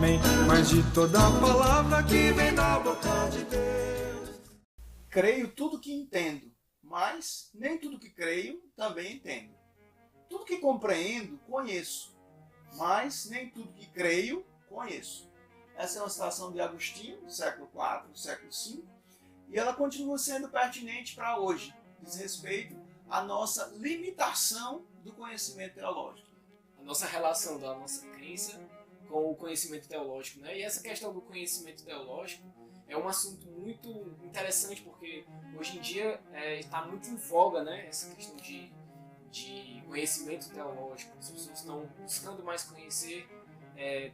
homem, mas de toda palavra que vem da boca de Deus. Creio tudo que entendo, mas nem tudo que creio também entendo. Tudo que compreendo, conheço, mas nem tudo que creio, conheço. Essa é uma citação de Agostinho, do século IV, do século V, e ela continua sendo pertinente para hoje. Diz respeito à nossa limitação do conhecimento teológico. A nossa relação da nossa crença com o conhecimento teológico, né? E essa questão do conhecimento teológico é um assunto muito interessante, porque hoje em dia está muito em voga, né? Essa questão de conhecimento teológico. As pessoas estão buscando mais conhecer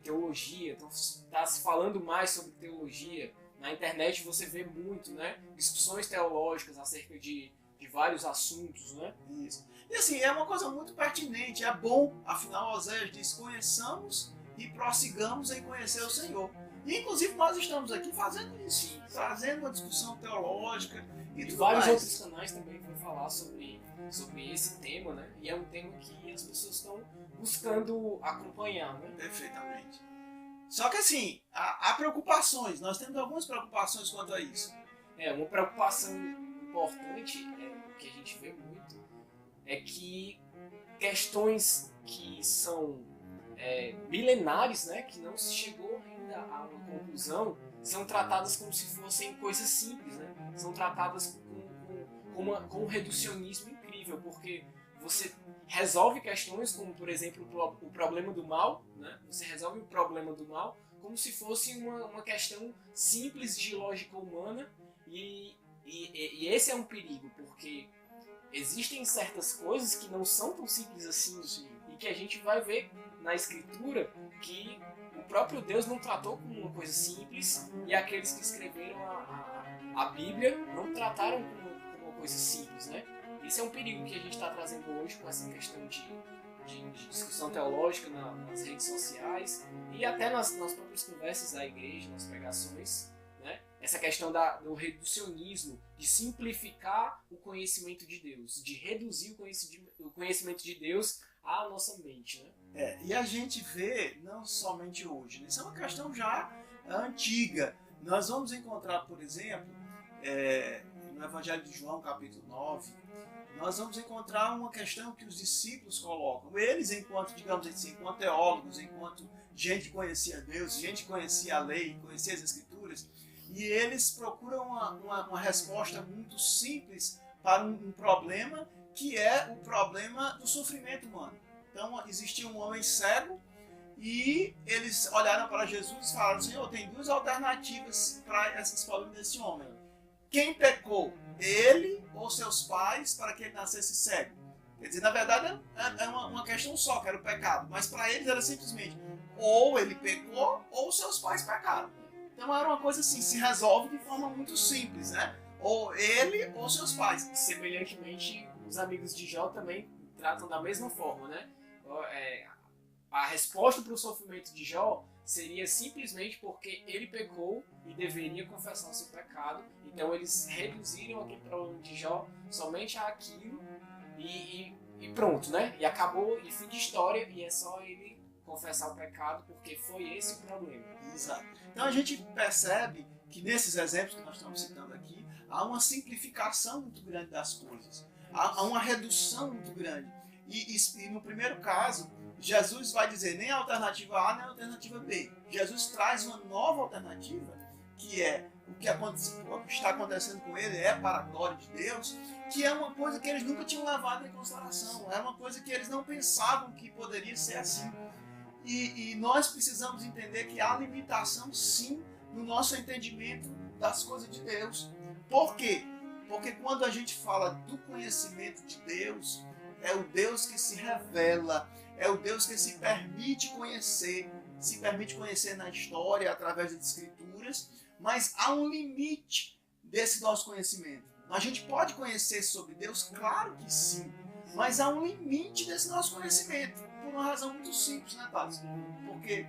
teologia, está se falando mais sobre teologia. Na internet você vê muito, né? Discussões teológicas acerca de vários assuntos, né? Isso. E assim, é uma coisa muito pertinente, é bom, afinal Oséias diz, conheçamos e prossigamos em conhecer o Senhor. E inclusive nós estamos aqui fazendo isso, trazendo uma discussão teológica e tudo vários mais. Outros canais também vão falar sobre esse tema, né? E é um tema que as pessoas estão buscando acompanhar, né? Perfeitamente. Só que assim, há preocupações, nós temos algumas preocupações quanto a isso. Uma preocupação importante, que a gente vê muito, é que questões que são milenares, né, que não se chegou ainda a uma conclusão, são tratadas como se fossem coisas simples, né? São tratadas com um reducionismo incrível, porque você resolve questões como, por exemplo, o problema do mal, né? Você resolve o problema do mal como se fosse uma questão simples de lógica humana, e esse é um perigo, porque existem certas coisas que não são tão simples assim, e que a gente vai ver na Escritura que o próprio Deus não tratou como uma coisa simples, e aqueles que escreveram a Bíblia não trataram como uma coisa simples, né? Esse é um perigo que a gente está trazendo hoje com essa questão de discussão teológica nas redes sociais e até nas próprias conversas da igreja, nas pregações, né? Essa questão do reducionismo, de simplificar o conhecimento de Deus, de reduzir o conhecimento de Deus à nossa mente, né? E a gente vê, não somente hoje, isso é uma questão já antiga. Nós vamos encontrar, por exemplo, no Evangelho de João, capítulo 9, nós vamos encontrar uma questão que os discípulos colocam. Eles, enquanto, digamos assim, enquanto teólogos, enquanto gente que conhecia Deus, gente que conhecia a lei, conhecia as Escrituras, e eles procuram uma resposta muito simples para um problema, que é o problema do sofrimento humano. Então, existia um homem cego, e eles olharam para Jesus e falaram: Senhor, tem duas alternativas para esses problemas desse homem. Quem pecou? Ele ou seus pais, para que ele nascesse cego? Quer dizer, na verdade é uma questão só, que era o pecado. Mas para eles era simplesmente ou ele pecou ou seus pais pecaram. Então era uma coisa assim, se resolve de forma muito simples, né? Ou ele ou seus pais. Semelhantemente, os amigos de Jó também tratam da mesma forma, né? A resposta para o sofrimento de Jó seria simplesmente porque ele pecou e deveria confessar o seu pecado. Então eles reduziram aquele problema de Jó somente àquilo e pronto, né? E acabou, e fim de história, e é só ele confessar o pecado, porque foi esse o problema. Exato. Então a gente percebe que nesses exemplos que nós estamos citando aqui, há uma simplificação muito grande das coisas. Há uma redução muito grande. E no primeiro caso, Jesus vai dizer nem a alternativa A nem a alternativa B. Jesus traz uma nova alternativa, que é o que está acontecendo com ele é para a glória de Deus, que é uma coisa que eles nunca tinham levado em consideração, é uma coisa que eles não pensavam que poderia ser assim. E nós precisamos entender que há limitação, sim, no nosso entendimento das coisas de Deus. Por quê? Porque quando a gente fala do conhecimento de Deus, é o Deus que se revela, é o Deus que se permite conhecer na história, através das Escrituras, mas há um limite desse nosso conhecimento. A gente pode conhecer sobre Deus? Claro que sim, mas há um limite desse nosso conhecimento, por uma razão muito simples, né, Thales? Porque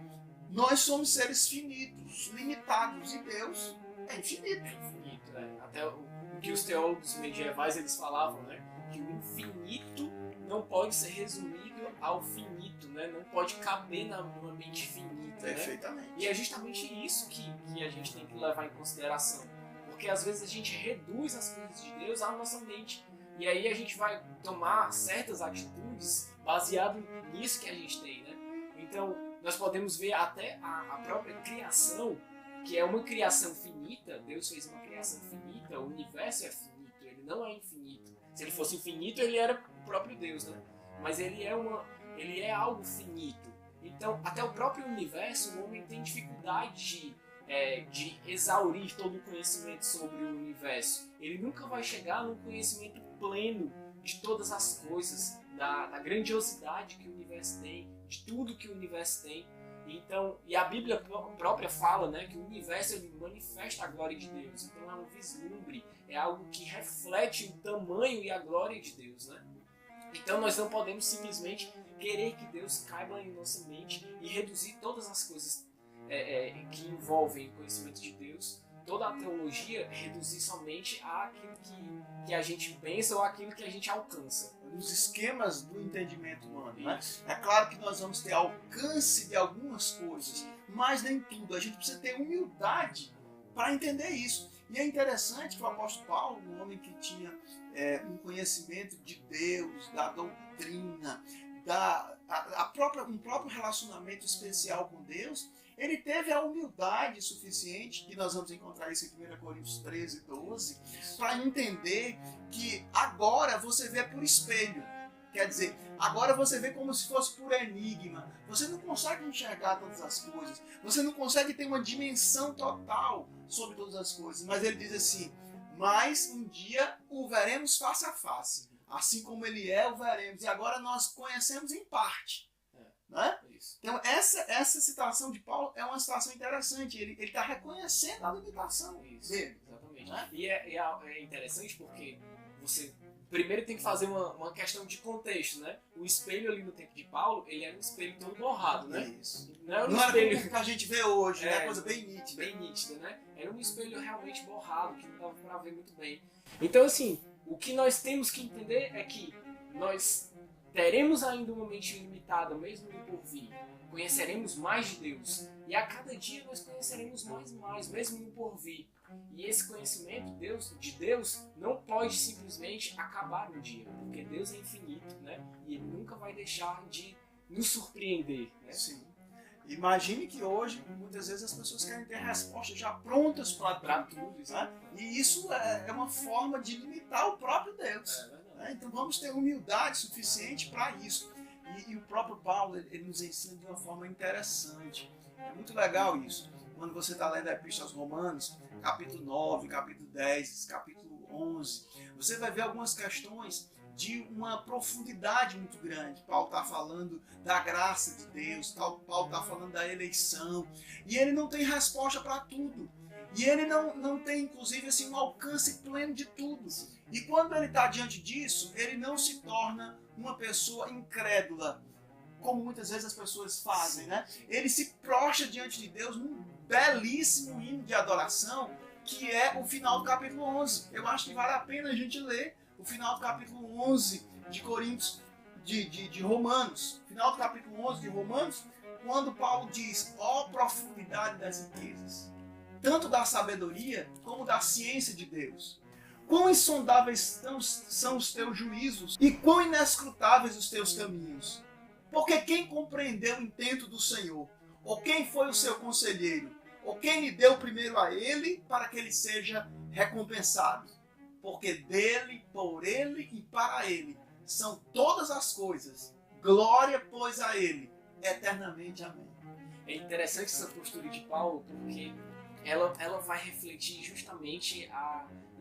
nós somos seres finitos, limitados, e Deus é infinito. É infinito, né? Até o que os teólogos medievais eles falavam, né? Que o infinito não pode ser resumido ao finito, né? Não pode caber numa mente finita, né? Perfeitamente. E é justamente isso que a gente tem que levar em consideração. Porque às vezes a gente reduz as coisas de Deus à nossa mente. E aí a gente vai tomar certas atitudes baseado nisso que a gente tem, né? Então, nós podemos ver até a própria criação, que é uma criação finita. Deus fez uma criação finita, o universo é finito, ele não é infinito. Se ele fosse infinito, ele era o próprio Deus, né? Mas ele é algo finito. Então, até o próprio universo, o homem tem dificuldade de exaurir todo o conhecimento sobre o universo. Ele nunca vai chegar num conhecimento pleno de todas as coisas, da grandiosidade que o universo tem, de tudo que o universo tem. Então, e a Bíblia própria fala, né, que o universo ele manifesta a glória de Deus. Então é um vislumbre, é algo que reflete o tamanho e a glória de Deus, né? Então nós não podemos simplesmente querer que Deus caiba em nossa mente e reduzir todas as coisas que envolvem o conhecimento de Deus, toda a teologia, reduzir somente àquilo que a gente pensa ou àquilo que a gente alcança. Nos esquemas do entendimento humano, né? Isso. É claro que nós vamos ter alcance de algumas coisas, mas nem tudo. A gente precisa ter humildade para entender isso. E é interessante que o apóstolo Paulo, um homem que tinha um conhecimento de Deus, da doutrina, um próprio relacionamento especial com Deus, ele teve a humildade suficiente, que nós vamos encontrar isso em 1 Coríntios 13, 12, para entender que agora você vê por espelho. Quer dizer, agora você vê como se fosse por enigma. Você não consegue enxergar todas as coisas. Você não consegue ter uma dimensão total sobre todas as coisas. Mas ele diz assim, mas um dia o veremos face a face. Assim como ele é, o veremos. E agora nós conhecemos em parte. Né? Então essa citação de Paulo é uma citação interessante. Ele está reconhecendo a limitação dele. Exatamente. Né? E é interessante porque você primeiro tem que fazer uma questão de contexto, né? O espelho ali no tempo de Paulo, ele era um espelho todo borrado, né? Isso. Não era um Não espelho era como que a gente vê hoje, né? Coisa bem nítida. bem nítida, né? Era um espelho realmente borrado, que não dava para ver muito bem. Então, assim, o que nós temos que entender é que nós teremos ainda uma mente limitada, mesmo no porvir. Conheceremos mais de Deus. E a cada dia nós conheceremos mais, mesmo no porvir. E esse conhecimento de Deus não pode simplesmente acabar um dia, porque Deus é infinito, né? E Ele nunca vai deixar de nos surpreender, né? Sim. Imagine que hoje, muitas vezes, as pessoas querem ter respostas já prontas para tudo. Né? E isso é uma forma de limitar o próprio Deus. Né? Então vamos ter humildade suficiente para isso. E o próprio Paulo ele nos ensina de uma forma interessante. É muito legal isso. Quando você está lendo a Epístola aos Romanos, capítulo 9, capítulo 10, capítulo 11, você vai ver algumas questões de uma profundidade muito grande. Paulo está falando da graça de Deus, Paulo está falando da eleição, e ele não tem resposta para tudo. E ele não tem, inclusive, assim, um alcance pleno de tudo. E quando ele está diante disso, ele não se torna uma pessoa incrédula, como muitas vezes as pessoas fazem, né? Ele se prostra diante de Deus num belíssimo hino de adoração, que é o final do capítulo 11. Eu acho que vale a pena a gente ler o final do capítulo 11 de Coríntios, de Romanos. Final do capítulo 11 de Romanos, quando Paulo diz, ó profundidade das riquezas, tanto da sabedoria como da ciência de Deus. Quão insondáveis são os teus juízos e quão inescrutáveis os teus caminhos. Porque quem compreendeu o intento do Senhor? Ou quem foi o seu conselheiro? Ou quem lhe deu primeiro a ele para que ele seja recompensado? Porque dele, por ele e para ele são todas as coisas. Glória, pois, a ele, eternamente. Amém. É interessante essa postura de Paulo, porque ela vai refletir justamente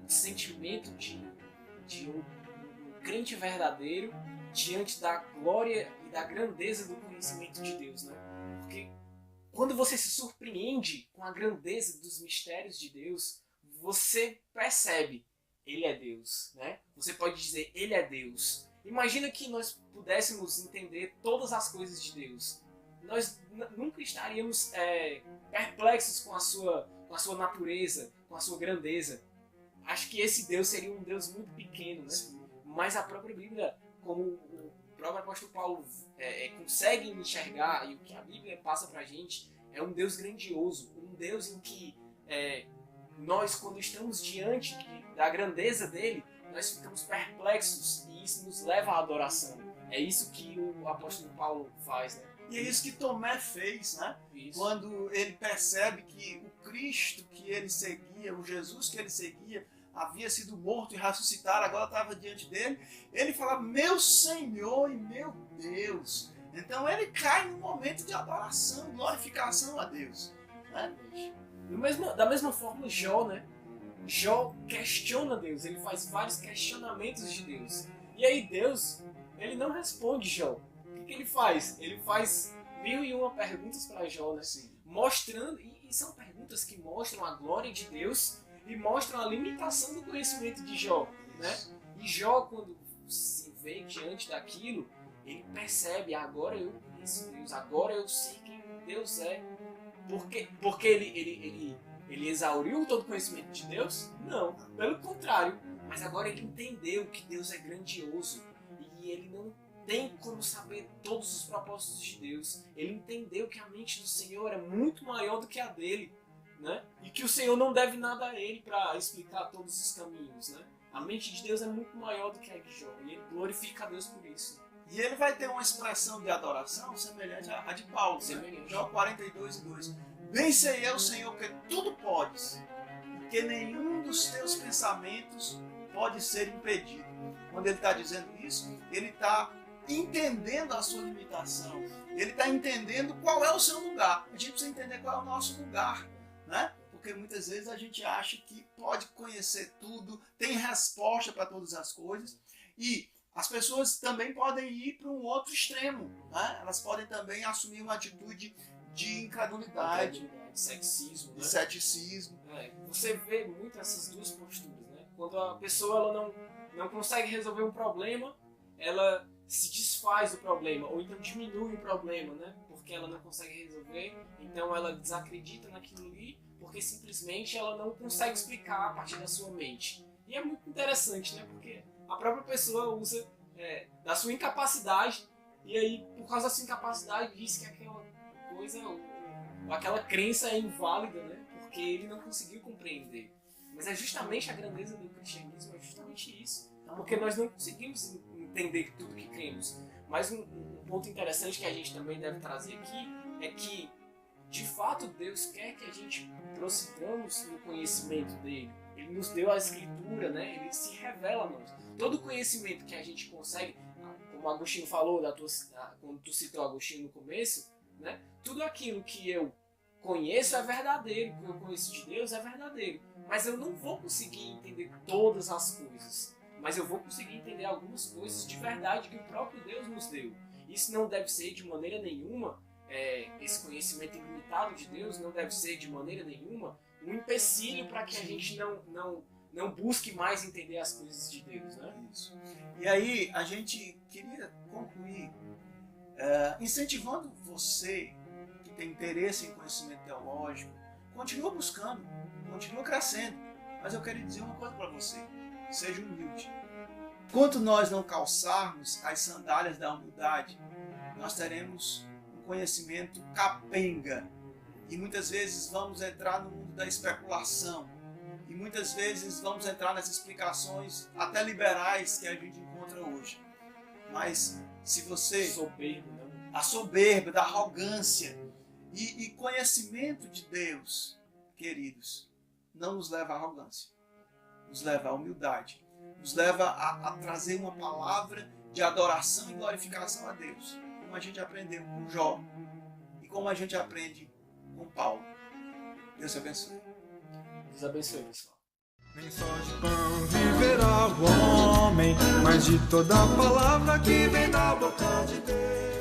o sentimento de um crente verdadeiro diante da glória e da grandeza do conhecimento de Deus, né? Porque quando você se surpreende com a grandeza dos mistérios de Deus, você percebe, Ele é Deus, né? Você pode dizer, Ele é Deus. Imagina que nós pudéssemos entender todas as coisas de Deus. Nós nunca estaríamos perplexos com a sua natureza, com a sua grandeza. Acho que esse Deus seria um Deus muito pequeno, né? Mas a própria Bíblia, como o próprio apóstolo Paulo consegue enxergar, e o que a Bíblia passa pra gente, é um Deus grandioso, um Deus em que nós, quando estamos diante da grandeza dele, nós ficamos perplexos, e isso nos leva à adoração. É isso que o apóstolo Paulo faz, né? E é isso que Tomé fez, né? Isso. Quando ele percebe que o Cristo que ele seguia, o Jesus que ele seguia, havia sido morto e ressuscitado, agora estava diante dele, ele fala, meu Senhor e meu Deus. Então ele cai num momento de adoração, glorificação a Deus. Né? Da mesma forma, Jó, né? Jó questiona Deus, ele faz vários questionamentos de Deus. E aí Deus, ele não responde Jó. O que ele faz? Ele faz 1001 perguntas para Jó, né? Sim. Mostrando, e são perguntas que mostram a glória de Deus e mostram a limitação do conhecimento de Jó, né? E Jó, quando se vê diante daquilo, ele percebe, agora eu conheço Deus, agora eu sei quem Deus é. Porque ele exauriu todo o conhecimento de Deus? Não, pelo contrário. Mas agora ele entendeu que Deus é grandioso e ele não tem como saber todos os propósitos de Deus. Ele entendeu que a mente do Senhor é muito maior do que a dele, né? E que o Senhor não deve nada a ele para explicar todos os caminhos, né? A mente de Deus é muito maior do que a de Jó e ele glorifica a Deus por isso. E ele vai ter uma expressão de adoração semelhante à de Paulo, Semelhante. né? Jó 42:2. Bem sei eu, Senhor, que tudo podes, e que nenhum dos teus pensamentos pode ser impedido. Quando ele está dizendo isso, ele está entendendo a sua limitação. Ele está entendendo qual é o seu lugar. A gente precisa entender qual é o nosso lugar, né? Porque muitas vezes a gente acha que pode conhecer tudo, tem resposta para todas as coisas, e as pessoas também podem ir para um outro extremo, né? Elas podem também assumir uma atitude de incredulidade, Sexismo, de né? ceticismo. Você vê muito essas duas posturas, né? Quando a pessoa ela não consegue resolver um problema, ela se desfaz do problema, ou então diminui o problema, né? Porque ela não consegue resolver, então ela desacredita naquilo ali, porque simplesmente ela não consegue explicar a partir da sua mente. E é muito interessante, né? Porque a própria pessoa usa da sua incapacidade, e aí, por causa da sua incapacidade, diz que aquela coisa, ou aquela crença é inválida, né? Porque ele não conseguiu compreender. Mas é justamente a grandeza do cristianismo, é justamente isso. Porque nós não conseguimos entender tudo que cremos. Mas um ponto interessante que a gente também deve trazer aqui é que, de fato, Deus quer que a gente prossigamos no conhecimento dele. Ele nos deu a escritura, né? Ele se revela a nós. Todo o conhecimento que a gente consegue, como Agostinho falou, quando tu citou Agostinho no começo, né? Tudo aquilo que eu conheço é verdadeiro, o que eu conheço de Deus é verdadeiro. Mas eu não vou conseguir entender todas as coisas. Mas eu vou conseguir entender algumas coisas de verdade que o próprio Deus nos deu. Isso não deve ser de maneira nenhuma, esse conhecimento ilimitado de Deus não deve ser de maneira nenhuma um empecilho para que a gente não busque mais entender as coisas de Deus, né? Isso. E aí, a gente queria concluir incentivando você que tem interesse em conhecimento teológico, continua buscando, continua crescendo. Mas eu quero dizer uma coisa para você, seja humilde. Enquanto nós não calçarmos as sandálias da humildade, nós teremos um conhecimento capenga. E muitas vezes vamos entrar no mundo da especulação. E muitas vezes vamos entrar nas explicações até liberais que a gente encontra hoje. Mas se você... Soberbo, né? A soberba, da arrogância e conhecimento de Deus, queridos, não nos leva à arrogância. Nos leva à humildade. Nos leva a trazer uma palavra de adoração e glorificação a Deus. Como a gente aprendeu com Jó. E como a gente aprende com Paulo. Deus te abençoe. Deus abençoe, pessoal. Nem só de pão viverá o homem, mas de toda palavra que vem da boca de Deus.